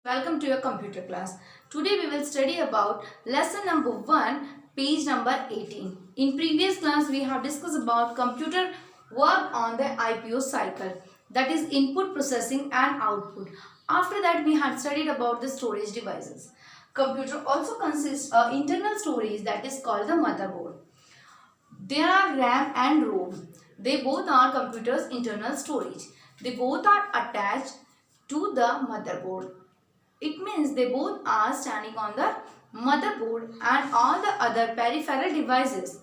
Welcome to your computer class. Today we will study about lesson number 1, page number 18. In previous class we have discussed about computer work on the IPO cycle, that is input processing and output. After that we had studied about the storage devices. Computer also consists of internal storage that is called the motherboard. There are RAM and ROM. They both are computer's internal storage. They both are attached to the motherboard. It means they both are standing on the motherboard and all the other peripheral devices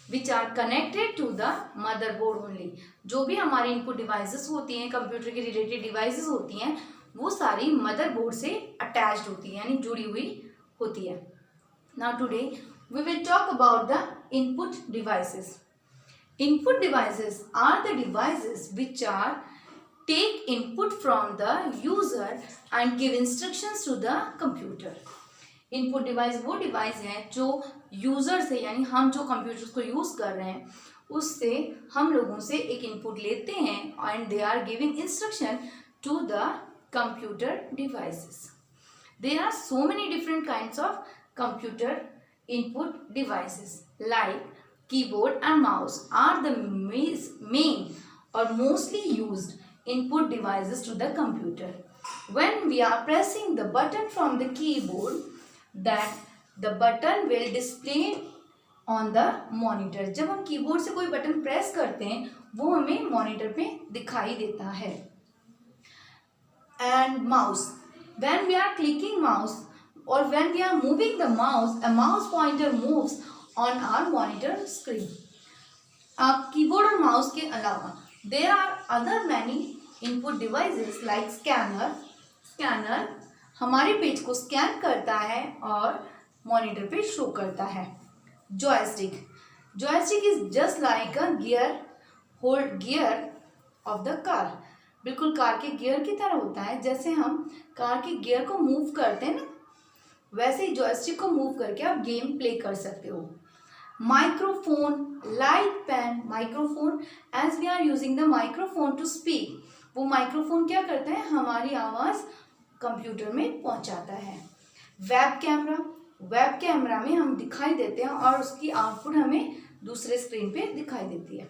which are connected to the motherboard only. जो भी हमारे input devices होती हैं, computer के related devices होती हैं, वो सारी motherboard से attached होती हैं, यानी जुड़ी हुई होती है. Now today we will talk about the input devices. Input devices are the devices which are take input from the user and give instructions to the computer. Input device वो device है जो यूज़र से, यानी हम जो computer को use कर रहे हैं उससे हम लोगों से एक इनपुट लेते हैं and they are giving instruction to the computer devices. There are so many different kinds of computer input devices like keyboard and mouse are the main or mostly used input devices to the computer. When we are pressing the button from the keyboard, that the button will display on the monitor. जब हम keyboard से कोई button press करते हैं वो हमें monitor पे दिखाई देता है. And mouse, when we are clicking mouse or when we are moving the mouse, a mouse pointer moves on our monitor screen. Keyboard और माउस के अलावा there are other many input devices like scanner. Scanner हमारे page को scan करता है और monitor पे show करता है. joystick, joystick is just like a gear of the car. बिल्कुल कार के गियर की तरह होता है. जैसे हम कार के गियर को मूव करते हैं ना, वैसे ही जॉयस्टिक को मूव करके आप गेम प्ले कर सकते हो. Microphone, light pen. Microphone, as we are using the microphone to speak, वो माइक्रोफोन क्या करता है, हमारी आवाज़ कंप्यूटर में पहुंचाता है. वेब कैमरा, वेब कैमरा में हम दिखाई देते हैं और उसकी आउटपुट हमें दूसरे स्क्रीन पे दिखाई देती है.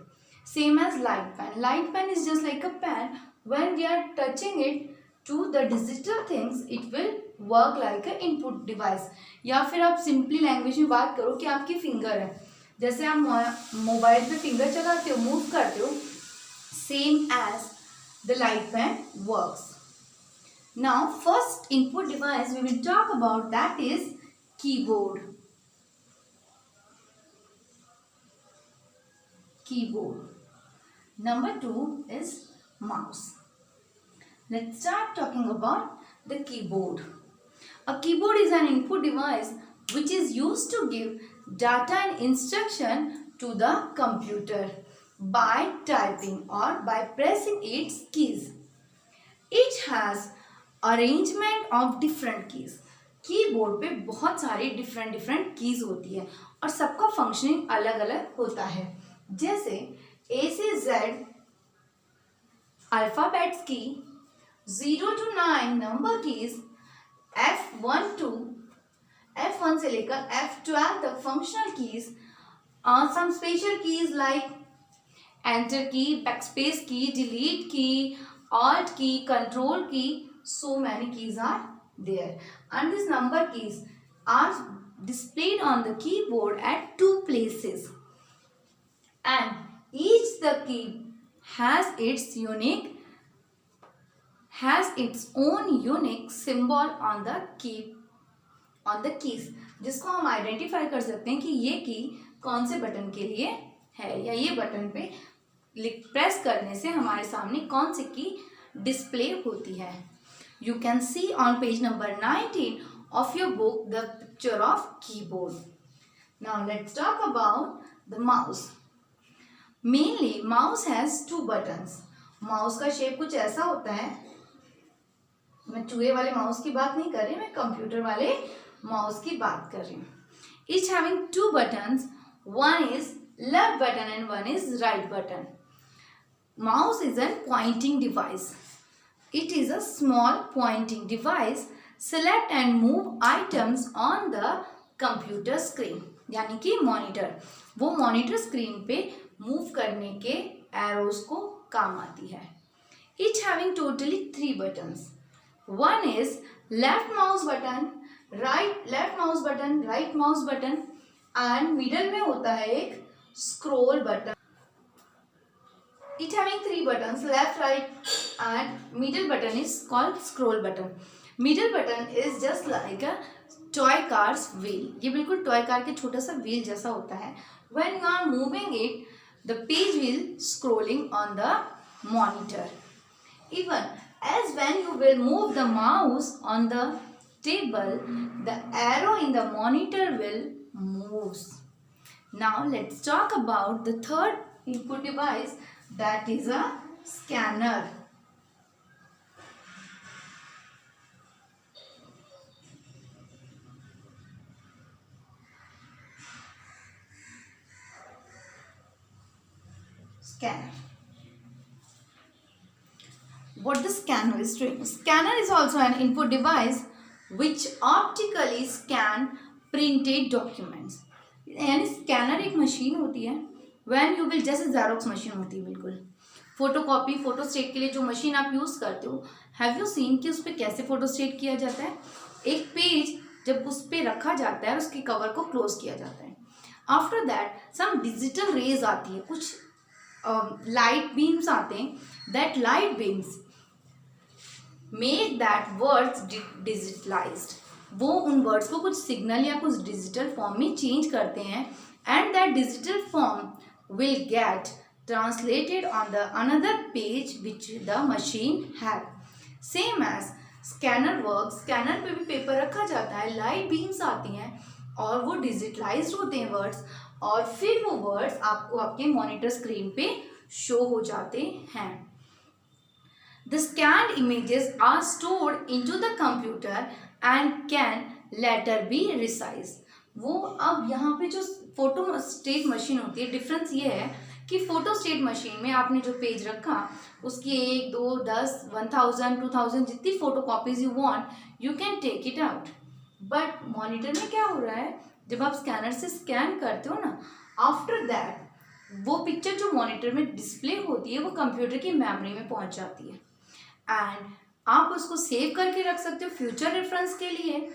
Same as light pen. Light pen is just like a pen. When we are touching it to the digital things it will work like a input device. या फिर आप सिंपली लैंग्वेज में बात करो कि आपकी फिंगर है, जैसे आप मोबाइल पे फिंगर चलाते हो, मूव करते हो, same as the light pen works. Now first input device we will talk about, that is keyboard. Keyboard. Number 2 is mouse. Let's start talking about the keyboard. A keyboard is an input device which is used to give data and instruction to the computer by typing or by pressing its keys. It has arrangement of different keys. Keyboard पे बहुत सारी different keys होती है और सबका functioning अलग अलग होता है. जैसे A से Z अल्फाबेट्स की, 0 to 9 नंबर कीज, F1 से लेकर F12 तक functional keys, some special keys like enter key, backspace key, delete key, alt key, control key. So many keys are there and these number keys are displayed on the keyboard at two places and each the key has its own unique symbol on the keys, जिसको हम identify कर सकते हैं कि ये की कौन से बटन के लिए है या ये बटन पे प्रेस करने से हमारे सामने कौन सी की डिस्प्ले होती है. You can see on page number 19 of your book the picture of keyboard. Now let's talk about the mouse. Mainly mouse has two buttons. Mouse का शेप कुछ ऐसा होता है. मैं चूहे वाले माउस की बात नहीं कर रही, मैं कंप्यूटर वाले माउस की बात कर रही हूँ. Each having two buttons. One is left button and one is right button. Mouse is a pointing device. It is a small pointing device select and move items on the computer screen, यानी कि monitor, वो monitor screen पे move करने के arrows को काम आती है. Each having totally 3 buttons. One is left mouse button, right mouse button and middle में होता है एक scroll button. It having 3 buttons, left, right and middle button is called scroll button. Middle button is just like a toy car's wheel. ये बिल्कुल toy car के छोटा सा wheel जैसा होता है. When you are moving it, the page will scrolling on the monitor. Even as when you will move the mouse on the table, the arrow in the monitor will move. Now let's talk about the third input device, that is a scanner. Scanner. What the scanner is doing? Scanner is also an input device which optically scan printed documents. यानी scanner एक machine होती है. When you will, जैसे xerox machine होती है बिल्कुल, photocopy photostat के लिए जो मशीन आप यूज़ करते हो, हैव यू सीन कि उस पर कैसे फोटोस्टेट किया जाता है? एक पेज जब उस पर रखा जाता है उसके कवर को क्लोज किया जाता है. After that some digital rays आती है, कुछ लाइट बीम्स आते हैं. That light beams make that words digitalized. वो उन वर्ड्स को कुछ सिग्नल या कुछ डिजिटल फॉर्म में चेंज करते हैं. And that digital form will get translated on the another page which the machine had. Same as scanner works. Scanner पे भी पेपर रखा जाता है, लाइट बीम्स आती हैं और वो डिजिटलाइज्ड होते हैं वर्ड्स, और फिर वो वर्ड्स आपको आपके मॉनिटर स्क्रीन पे शो हो जाते हैं. The scanned images are stored into the computer and can later be resized. वो अब यहाँ पे जो फोटो स्टेट मशीन होती है, डिफरेंस ये है कि फोटो स्टेट मशीन में आपने जो पेज रखा उसकी 1, 2, 10, 1000, 2000 जितनी photo copies you want you can take it out. But monitor में क्या हो रहा है, जब आप स्कैनर से स्कैन करते हो ना, आफ्टर दैट वो पिक्चर जो मॉनिटर में डिस्प्ले होती है वो कंप्यूटर की मेमोरी में पहुंच जाती है एंड आप उसको सेव करके रख सकते हो फ्यूचर रेफरेंस के लिए.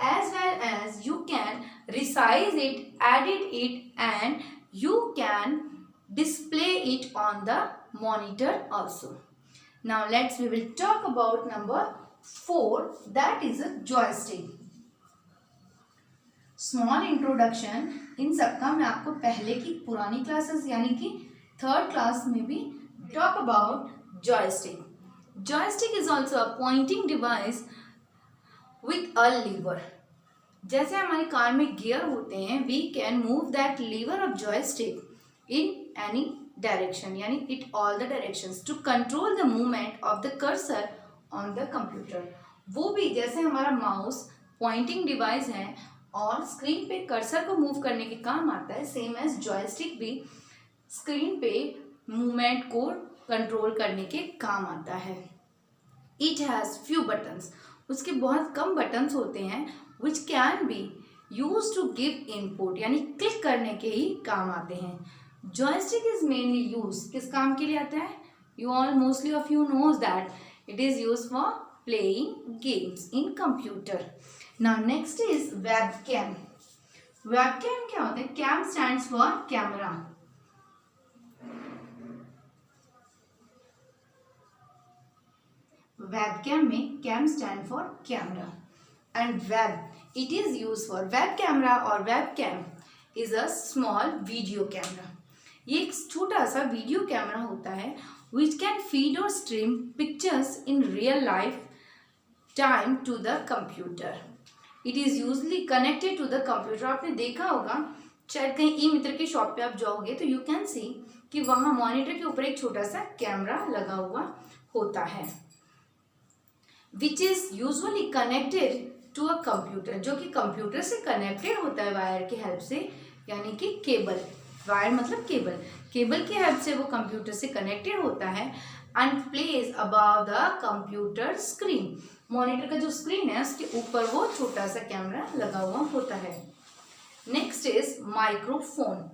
As well as you can resize it, edit it and you can display it on the monitor also. Now we will talk about number 4, that is a joystick. Small introduction इन सबका मैं आपको पहले की पुरानी classes यानी कि 3rd class में भी talk about joystick. Joystick is also a pointing device with a lever. जैसे हमारी कार में गियर होते हैं, we can move that lever of joystick in any direction, यानी it all the directions to control the movement of the cursor on the computer. वो भी जैसे हमारा माउस पॉइंटिंग डिवाइस है और स्क्रीन पे कर्सर को मूव करने के काम आता है, सेम एज जॉयस्टिक भी स्क्रीन पे मूवमेंट को कंट्रोल करने के काम आता है. It has few buttons. उसके बहुत कम बटन्स होते हैं which can be used to give input, यानी क्लिक करने के ही काम आते हैं. joystick is mainly used किस काम के लिए आता है? You all mostly of you knows that it is used for playing games in computer. Now next is webcam. webcam क्या होता है? cam stands for camera. webcam में cam stand for camera and web it is used for web camera or webcam is a small video camera. ये एक छोटा सा video camera होता है which can feed or stream pictures in real life time to the computer. It is usually connected to the computer. आपने देखा होगा शायद कहीं ई मित्र की शॉप पे आप जाओगे तो यू कैन सी कि वहाँ मॉनिटर के ऊपर एक छोटा सा कैमरा लगा हुआ होता है which is usually connected to a computer, जो कि कंप्यूटर से कनेक्टेड होता है वायर की हेल्प से, यानी कि केबल. वायर मतलब केबल, केबल की हेल्प से वो कंप्यूटर से कनेक्टेड होता है and place above the computer screen. Monitor का जो स्क्रीन है उसके ऊपर वो छोटा सा कैमरा लगा हुआ होता है। Next is microphone.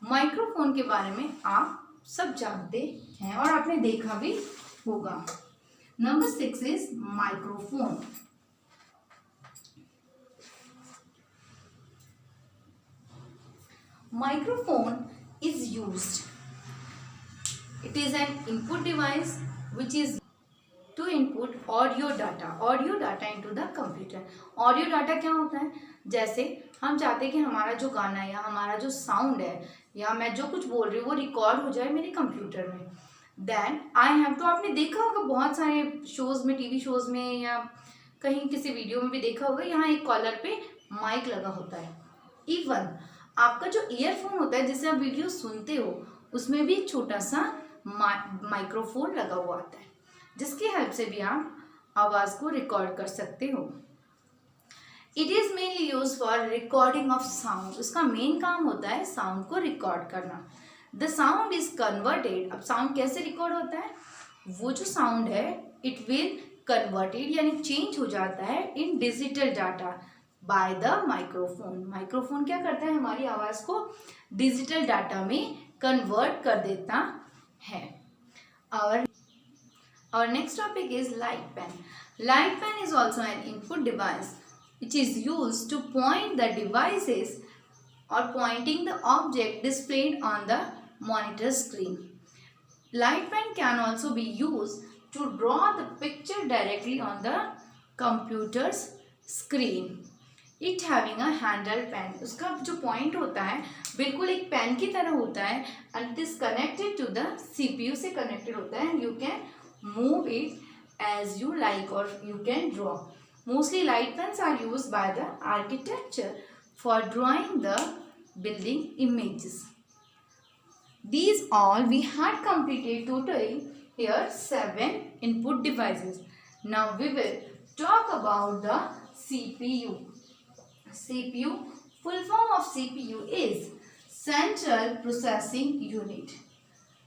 माइक्रोफोन के बारे में आप सब जानते हैं और आपने देखा भी होगा। Number 6 is microphone. Microphone is used. It is an input device which is to input audio data into the computer. Audio data क्या होता है? जैसे हम चाहते हैं कि हमारा जो गाना है या हमारा जो साउंड है या मैं जो कुछ बोल रही हूँ वो रिकॉर्ड हो जाए मेरे कंप्यूटर में। देन आई हैव तो आपने देखा होगा बहुत सारे शोज में, टीवी शोज में या कहीं किसी वीडियो में भी देखा होगा, यहाँ एक कॉलर पे माइक लगा होता है। इवन आपका जो ईयरफोन होता है जिससे आप वीडियो सुनते हो उसमें भी छोटा सा माइक्रोफोन लगा हुआ आता है जिसकी हेल्प से भी आप आवाज़ को रिकॉर्ड कर सकते हो। It is mainly use for recording of sound. उसका मेन काम होता है साउंड को रिकॉर्ड करना। The sound is converted. अब साउंड कैसे रिकॉर्ड होता है? वो जो साउंड है इट विल कन्वर्टेड यानी चेंज हो जाता है इन digital data by the microphone. Microphone क्या करता है? हमारी आवाज़ को डिजिटल डाटा में कन्वर्ट कर देता है। Our next topic is light pen. Light pen is also an input device which is used to point the devices or pointing the object displayed on the monitor screen. Light pen can also be used to draw the picture directly on the computer's screen. It having a handle pen. उसका जो point होता है बिल्कुल एक pen की तरह होता है and it is connected to the CPU से कनेक्टेड होता है and you can move it as you like or you can draw. Mostly light pens are used by the architecture for drawing the building images. These all we had completed totally here 7 input devices. Now we will talk about the CPU. CPU, full form of CPU is Central Processing Unit.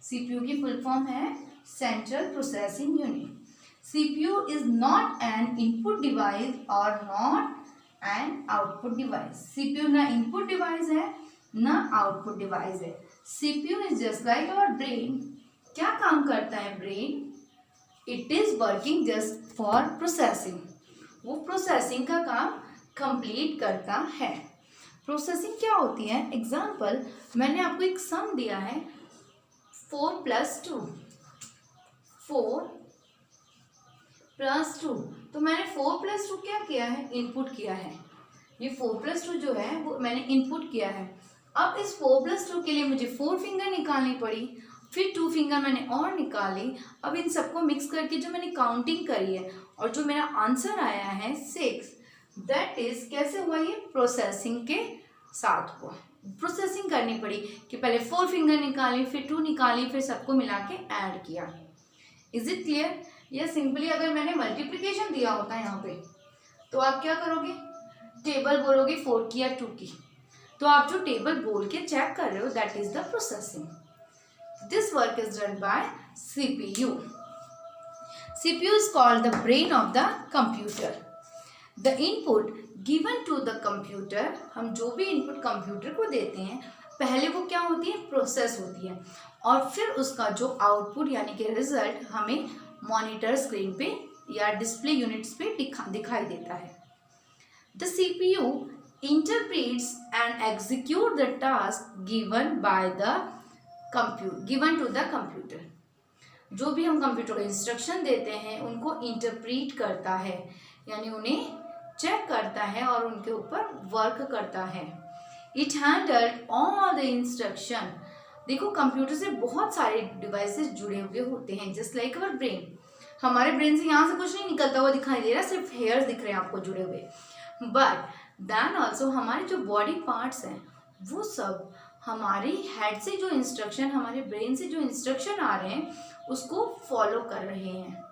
CPU की full form है Central Processing Unit. CPU is not an input device or not an output device. CPU ना input device है ना output device है. CPU is just like our brain. क्या काम करता है brain? It is working just for processing. वो processing का काम कंप्लीट करता है। प्रोसेसिंग क्या होती है? एग्जाम्पल मैंने आपको एक सम दिया है 4 + 2, 4 + 2, तो मैंने 4 + 2 क्या किया है? इनपुट किया है। ये 4 + 2 जो है वो मैंने इनपुट किया है। अब इस 4 + 2 के लिए मुझे 4 फिंगर निकालनी पड़ी, फिर 2 फिंगर मैंने और निकाली। अब इन सबको मिक्स करके जो मैंने काउंटिंग करी है और जो मेरा आंसर आया है 6, दैट इज कैसे हुआ? ये प्रोसेसिंग के साथ हुआ। प्रोसेसिंग करनी पड़ी कि पहले 4 फिंगर निकाली, फिर 2 निकाली, फिर सबको मिला के ऐड किया। Is it clear? या सिंपली अगर मैंने मल्टीप्लिकेशन दिया होता है यहाँ पे तो आप क्या करोगे? टेबल बोलोगे 4 की या 2 की, तो आप जो टेबल बोल के चेक कर रहे हो that is the processing. This work is done by CPU. CPU is called the brain of the computer. The input given to the computer, हम जो भी इनपुट कंप्यूटर को देते हैं पहले वो क्या होती है? प्रोसेस होती है और फिर उसका जो आउटपुट यानी कि रिजल्ट हमें मॉनिटर स्क्रीन पे या डिस्प्ले यूनिट्स पे दिखाई देता है। The CPU interprets and execute the task given to the computer. जो भी हम कंप्यूटर को इंस्ट्रक्शन देते हैं उनको इंटरप्रीट करता है यानी उन्हें चेक करता है और उनके ऊपर वर्क करता है। It handled all the instruction. देखो कंप्यूटर से बहुत सारे डिवाइसेस जुड़े हुए होते हैं जस्ट लाइक अवर ब्रेन। हमारे ब्रेन से यहाँ से कुछ नहीं निकलता हुआ दिखाई दे रहा, सिर्फ हेयर्स दिख रहे हैं आपको जुड़े हुए। बट देन ऑल्सो हमारे जो बॉडी पार्ट्स हैं वो सब हमारी हेड से जो इंस्ट्रक्शन, हमारे ब्रेन से जो इंस्ट्रक्शन आ रहे हैं उसको फॉलो कर रहे हैं।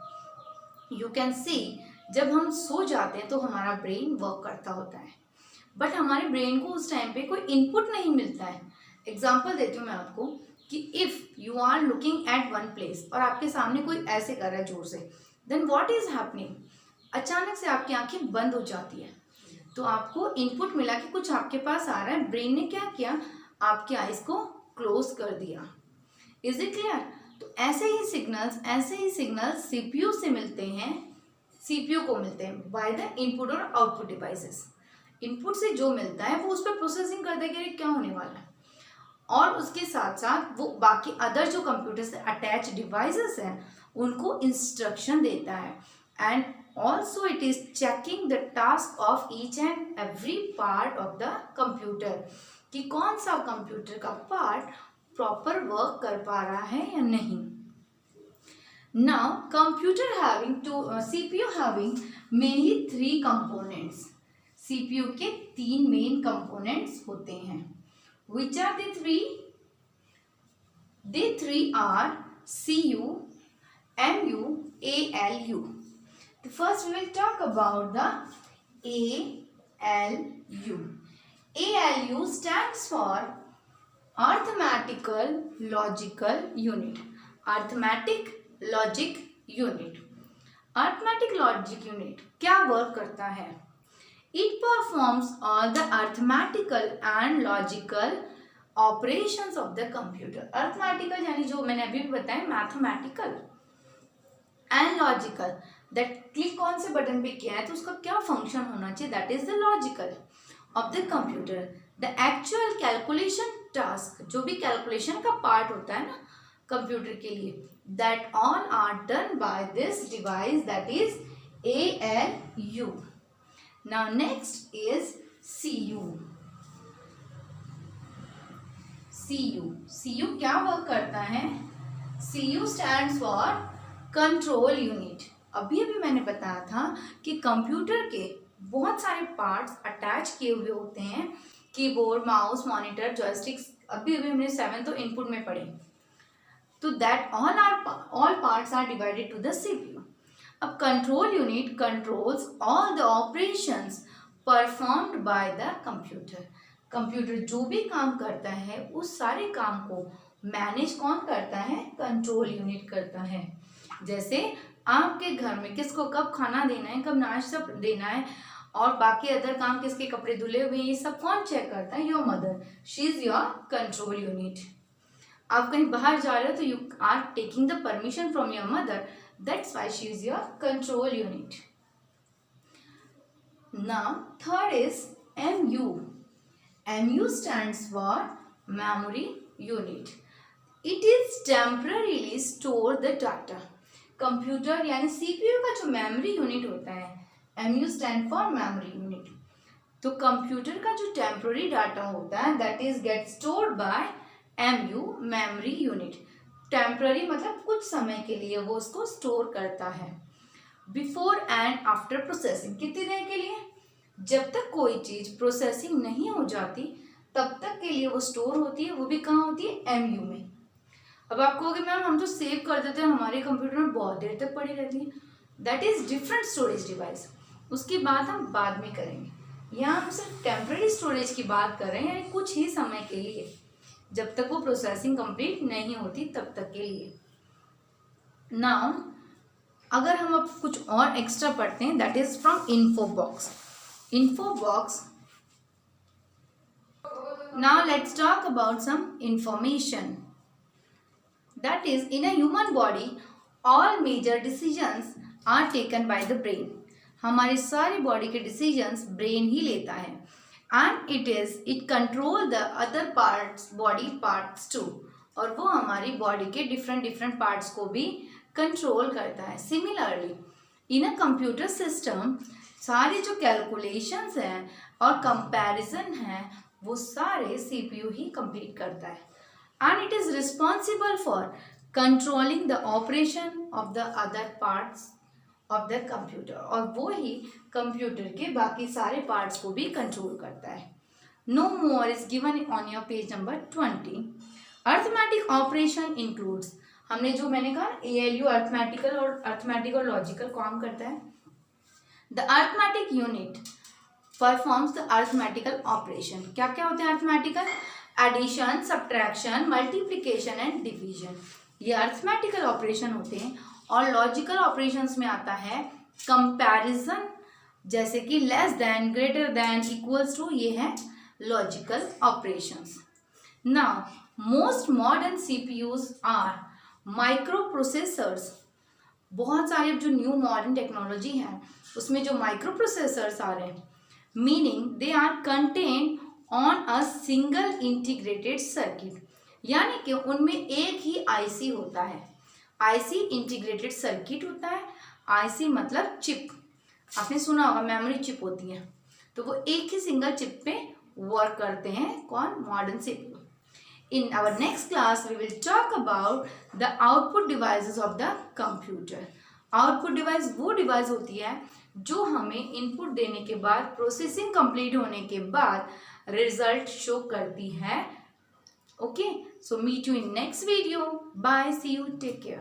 यू कैन सी जब हम सो जाते हैं तो हमारा ब्रेन वर्क करता होता है बट हमारे ब्रेन को उस टाइम पे कोई इनपुट नहीं मिलता है। एग्जांपल देती हूँ मैं आपको कि if you are looking at one place और आपके सामने कोई ऐसे कर रहा है जोर से, देन व्हाट इज हैपनिंग? अचानक से आपकी आंखें बंद हो जाती है, तो आपको इनपुट मिला कि कुछ आपके पास आ रहा है, ब्रेन ने क्या किया, आपकी आईज को क्लोज कर दिया। Is it clear? तो ऐसे ही सिग्नल्स सीपीयू से मिलते हैं, सीपीयू को मिलते हैं बाय द इनपुट और आउटपुट डिवाइसेस। इनपुट से जो मिलता है वो उस पर प्रोसेसिंग करता है कि क्या होने वाला है, और उसके साथ साथ वो बाकी अदर जो कंप्यूटर से अटैच डिवाइसेस हैं उनको इंस्ट्रक्शन देता है। And also it is checking the task of each and every part of the computer, कि कौन सा कंप्यूटर का पार्ट प्रॉपर वर्क कर पा रहा है या नहीं। Now computer having CPU having mainly 3 components. CPU के 3 मेन कंपोनेंट्स होते हैं। Which are the 3? The 3 are CU, MU, ALU. The first we will talk about the ALU. ALU stands for Arithmetical Logical Unit. Arithmetic Logic Unit. Arithmetic Logic Unit क्या work करता है? It performs all the arithmetical and logical operations of the computer. Arithmetical यानी जो मैंने अभी भी बताया, mathematical and logical, that click कौन से बटन पे किया है तो उसका क्या फंक्शन होना चाहिए, that is the logical of the computer. The actual calculation task, जो भी कैलकुलेशन का पार्ट होता है ना कंप्यूटर के लिए, that all are done by this device, that is ALU. Now next is CU. CU क्या वर्क करता है? CU stands for control unit. अभी मैंने बताया था कि कंप्यूटर के बहुत सारे पार्ट्स अटैच किए हुए होते हैं, कीबोर्ड, माउस, मॉनिटर, जॉयस्टिक्स। अभी हमने 7th तो इनपुट में पढ़े। तो that all parts are divided to the CPU. अब control unit controls all the operations performed by the computer. Computer जो भी काम करता है उस सारे काम को मैनेज कौन करता है? कंट्रोल यूनिट करता है। जैसे आपके घर में किसको कब खाना देना है, कब नाश्ता देना है, और बाकी अदर काम, किसके कपड़े धुले हुए, ये सब कौन चेक करता है? Your mother, she is your control unit. आप कहीं बाहर जा रहे हो तो you are taking the permission from your mother, that's why she is your control unit. Now third is MU. MU stands for memory unit. It is temporarily store the data. Computer यानी CPU का जो memory unit होता है, MU stand for memory unit. तो computer का जो temporary data होता है that is get stored by MU memory unit. Temporary मतलब कुछ समय के लिए वो उसको स्टोर करता है। बिफोर एंड आफ्टर प्रोसेसिंग, कितनी देर के लिए? जब तक कोई चीज़ प्रोसेसिंग नहीं हो जाती तब तक के लिए वो स्टोर होती है। वो भी कहाँ होती है? एमयू में। अब आप कहोगे मैम हम तो सेव कर देते हैं, हमारे कंप्यूटर में बहुत देर तक पड़ी रहती है। That is different storage device, उसकी बात हम बाद में करेंगे। यहाँ हम सिर्फ टेम्पररी स्टोरेज की बात कर रहे हैं, यानी कुछ ही समय के लिए, जब तक वो प्रोसेसिंग कंप्लीट नहीं होती तब तक के लिए। नाउ अगर हम अब कुछ और एक्स्ट्रा पढ़ते हैं, that is from info box. Now let's talk about some information. That is in a human body all major decisions are taken by the brain. हमारी सारी बॉडी के डिसीजंस ब्रेन ही लेता है। And it control the other parts, body parts too, और वो हमारी body के डिफरेंट पार्ट्स को भी कंट्रोल करता है। Similarly in a computer system सारे जो कैलकुलेशंस हैं और कंपैरिजन हैं वो सारे सीपीयू ही कंप्लीट करता है। And it is responsible for controlling the operation of the other parts of the computer, और वो ही कंप्यूटर के बाकी सारे पार्ट्स को भी कंट्रोल करता है। No more is given on your page number 20। Arithmetic operation includes, हमने जो मैंने कहा ALU अर्थमेटिकल और लॉजिकल काम करता है। The arithmetic unit performs the arithmetical operation. क्या क्या होते हैं arithmetical? Addition, subtraction, multiplication and division, ये अर्थमेटिकल ऑपरेशन होते हैं। और लॉजिकल ऑपरेशंस में आता है कंपैरिजन, जैसे कि less than, greater than, equals to, ये है logical operations. Now most modern CPUs are microprocessors. बहुत सारे जो न्यू मॉडर्न टेक्नोलॉजी है उसमें जो माइक्रो प्रोसेसर्स आ रहे हैं, meaning they are contained on a single integrated circuit, यानी कि उनमें एक ही आईसी होता है. आईसी इंटीग्रेटेड सर्किट होता है. आईसी मतलब चिप, आपने सुना होगा मेमोरी चिप होती है, तो वो एक ही सिंगल चिप पे वर्क करते हैं. कौन? Modern CPU. In our next class, we will talk about the output devices of the computer. Output device वो डिवाइस होती है जो हमें इनपुट देने के बाद, प्रोसेसिंग कंप्लीट होने के बाद रिजल्ट शो करती है. Okay, so meet you in next video. Bye, see you, take care.